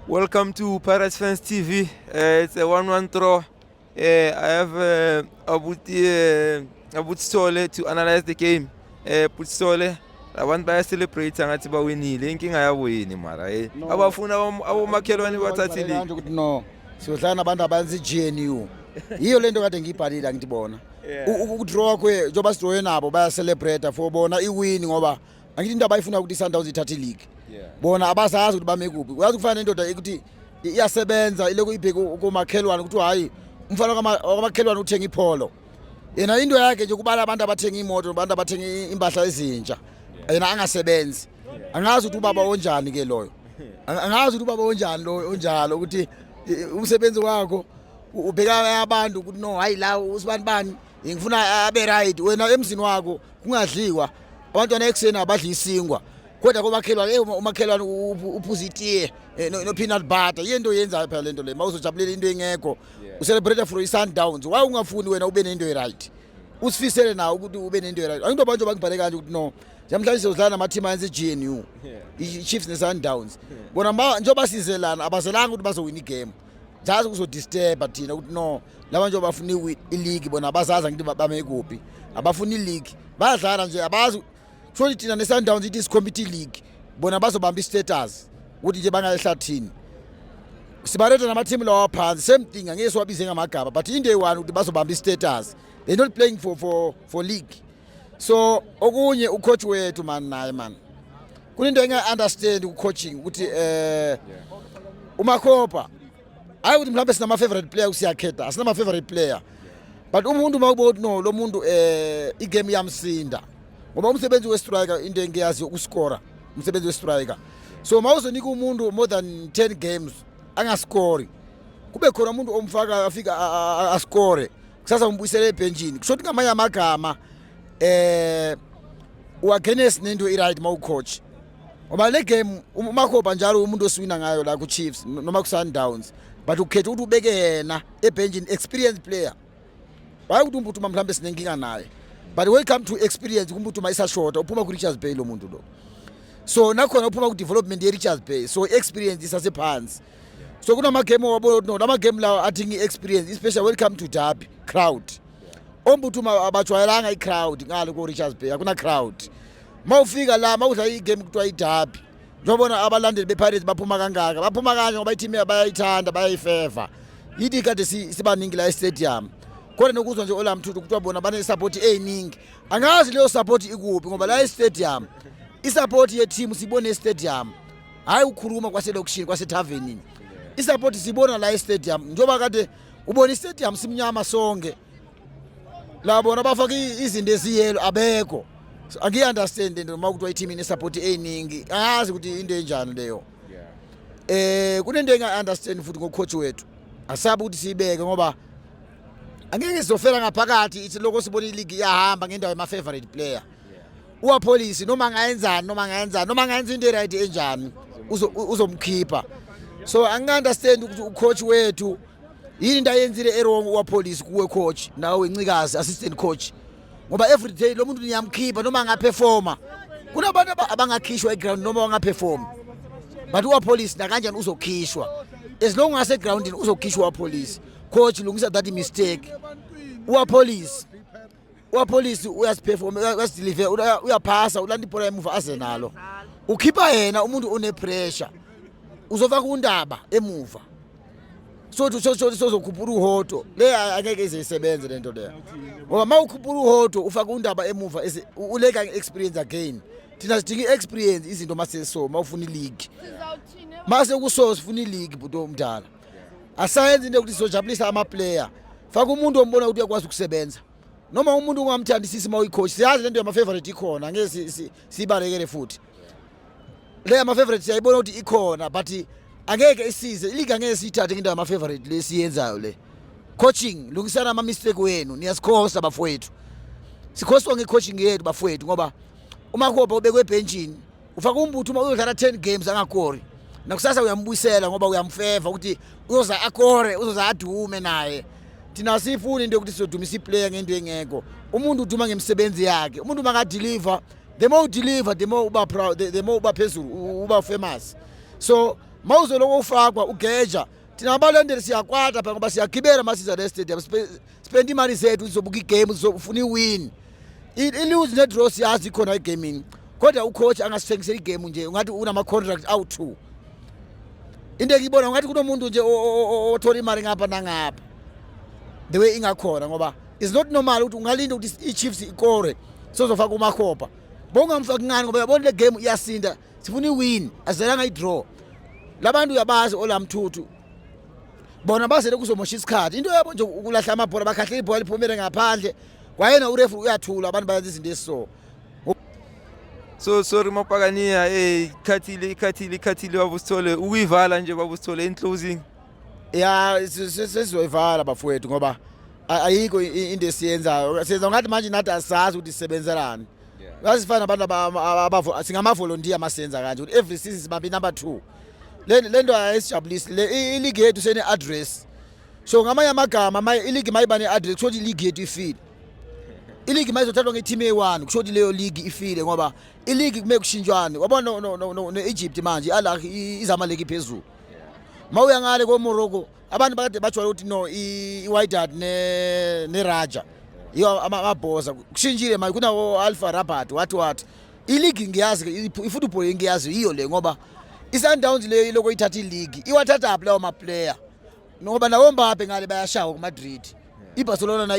Welcome to Pirates Fans TV. It's a 1-1 draw. I have Abut Sole to analyze the game. Put Sole, I want to celebrate ngathi bawinile. Inkinga yawini mara. Abafuna abomakhelwane bathathile. No. Siyohlala nabantu abanzi GNU. Yiyo lento kade ngiyibhalile ngitibona. Ukudraw kwe njoba sidrowe nabo baya celebrate for bona iwin ngoba angithi into abayifuna ukuthi Sundowns ithathe league. Bona abasazi ukuthi bame kuphi. Uyazi kufana nendoda ukuthi iyasebenza iloko ibheke kumakhelwane ukuthi hayi umfana kamakhelwane uthenga ipholo. Yena into yakhe nje kubala abantu abathenga imoto nabantu abathenga impahla ezintsha. Yena angasebenzi. Angazi ukuthi ubaba onjani ke loyo. Angazi ukuthi ubaba onjani lo onjalo ukuthi umsebenzi wakho ubheka abantu ukuthi no hayi la usibani ngifuna abe right wena emzini wakho kungadliwa abantwana ekseni abadla isingwa kodwa komakhelwane umakhelwane uphuza itiye no peanut butter yento yenza phela lento le mawuzojabulela into engekho ucelebrate for iSundowns why ungafuni wena ube nento right usifisele nawo ukuthi ube nento right ayinto abantu bangibhale kanje ukuthi no namhlanje sizodlala nama team ayenze GNU iChiefs neSundowns bona njoba sizelana abazelanga ukuthi bazowina igame jazi kuzodisturb thina ukuthi no laba nje abafuna ileague bona abazaza ngithi bame kuphi abafuna ileague badlala nje abazi kusho thina neSundowns it is competitive league bona bazobamba istatus ukuthi nje bangayihlathini sibareta nama team lawa phansi same thing angeke siwabize ngamagaba but in day one ukuthi bazobamba istatus they not playing for league so okunye ucoach wethu man naye man kunento enga understand ucoaching ukuthi umakhopa hayi ukuthi mhlawumbe sina favorite player usiyakhetha asina favorite player but umuntu mawubothi no lo muntu igame yamsinda ngoba umsebenzi we-striker into engiyazi ukuscora umsebenzi we-striker so mawuzonika umuntu more than 10 games angascori kube khona umuntu omfaka afika ascore kusasa umbuyisele ebenchini kusho ukuthi ngamanye amagama uagenes nento i-right mawucoach ngoba le game umakhopa njalo umuntu oswina ngayo la ku-Chiefs noma ku-Sundowns but ukhetha ukuthi ubeke yena ebenchini experienced player hayi ukuthi umuntu mhlawumbe sinenkinga naye but welcome to experience umuntu mayisashota uphuma ku Richards Bay lo muntu lo so nakhona uphuma ku development ye Richards Bay so experience isasephansi so kunama game wabo no lama game lawo athi experience especially welcome to derby crowd ombuthi abajwayelanga i-crowd ngalo ku Richards Bay akuna crowd mawufika la mawudla i-game kuthiwa i-derby njobona abalandeli bePirates baphuma kangaka baphuma kanje ngoba i-team bayayithanda bayayifeva yithi kade sibaningi la e-stadium kodwa nokuzwa nje olamthuthu kuthiwa bona bane support eyiningi angazi leyo support ikuphi ngoba la e-stadium i-support ye-team sibone e-stadium hayi ukhuluma kwaselokishini kwasethavenini i-support sibona la e-stadium njoba kade ubona i-stadium simnyama sonke la bona bafaka izinto eziyelo abekho angiyi-understand into uma kuthiwa i-team ine-support eyiningi angazi ukuthi into enjani leyo kunento enga-understand futhi ngocoach wethu asabe ukuthi siyibeke ngoba angeke sizofela ngaphakathi ithi lokho sibona ileague iyahamba ngendawo yama-favorite player uwapolisi noma angayenzani noma angayenza into right enjani uzomkhipha so angi-understand ukuthi ucoach wethu yini into ayenzile erong uwapolisi kuwe coach nawe Ncikazi assistant coach ngoba every day lo muntu niyamkhipha noma angaperforma kunabantu abangakhishwa eground noma wangaperform but uwapolisi nakanjani uzokhishwa as long as egroundini uzokhishwa uwapolisi coach lungisa that mistake uwapolisi uyasiperform uyasideliver uyaphasa ulanda ibhola emuva azenalo ukhipha yena umuntu une pressure uzofaka undaba emuva sozokhuphula uhoto le angeke isebenze lento leyo ngoba mawukhuphula uhoto ufaka undaba emuva uleka experience again thina sidinga experience izinto maseso mawufuna ileague mase kuso sifuna ileague buto umdala asayenze into ukuthi sojabulisa ama player faka umuntu ombona ukuthi uyakwazi ukusebenza noma umuntu ungamthandisisi mawicoach siyazi lento yama favorite ikhona ngeke sibalekele futhi le yama favorite siyayibona ukuthi ikhona but angeke isize ileague angeke siyithathe ngendawo yama favorite lesiyenzayo le coaching lungisana ama mistake wenu niyasikhosa bafowethu sikhoswa ngecoaching yethu bafowethu ngoba umakhopa ubekwe ebenchini ufaka umbuthu uma uyodlala 10 games angakori nakusasa uyambuyisela ngoba uyamfeva ukuthi uyoza akore uzoza adume naye thina sifuni into ukuthi sizodumisa iplayer ngento engekho umuntu uduma ngemsebenzi yakhe umuntu mangadeliver the more you deliver the more uba proud the more uba phezulu uba famous so mawuzo lokufakwa ugeja thina abalandeli siyakwata phela ngoba siyagibela masiza le stadium spend imali zethu sizobuka igame sizofuna iwin ilose ne draw siyazi khona igaming kodwa ucoach angasithengisela igame nje ungathi unama contract awu2 into ekibona ungathi kunomuntu nje othola imali ngapha nangapha the way ingakhona ngoba is not normal ukuthi ungalinda ukuthi iChiefs ikore sizofaka uMakhopa bongamfaki ngani ngoba yabona le game iyasinda sifuna iwin azelanga idraw labantu uyabazi olamthuthu bona basele kuzomosha isikhathi into yabo nje ukulahla amabhola bakhahle ibhola liphumele ngaphandle kwayena urefu uyathula abantu bayenza izinto esiso so sorry Mapakania ikhathile babusithole ukuyivala nje babusithole in closing ya sizoyivala bafowethu ngoba ayikho into esiyenzayo senza ngathi manje nathi asazi ukuthi sisebenzelani basifana abantu singama volunteer masenza kanje ukuthi every season sibambe number 2 lento ayisijabulisi le league yethu sene address so ngamanye amagama ileague mayiba ne address kusho ukuthi ileague yethu ifile ileague mayizothathwa ngeteam e1 kusho ukuthi leyo league ifile ngoba ileague kumele kushintshwane wabona no Egypt manje izamaleki phezulu mawuya ngale ko Morocco abantu bakade bajwayele ukuthi no iWydad ne Raja iyo amabhoza kushintshile manje kuna Alpha Rabat what ileague ngiyazi ifootball ngiyazi iyo le ngoba iSundowns le lokho ithatha ileague iwathatha apha lawo ma player ngoba nawo Mbappe ngale bayashaya ku Madrid iBarcelona na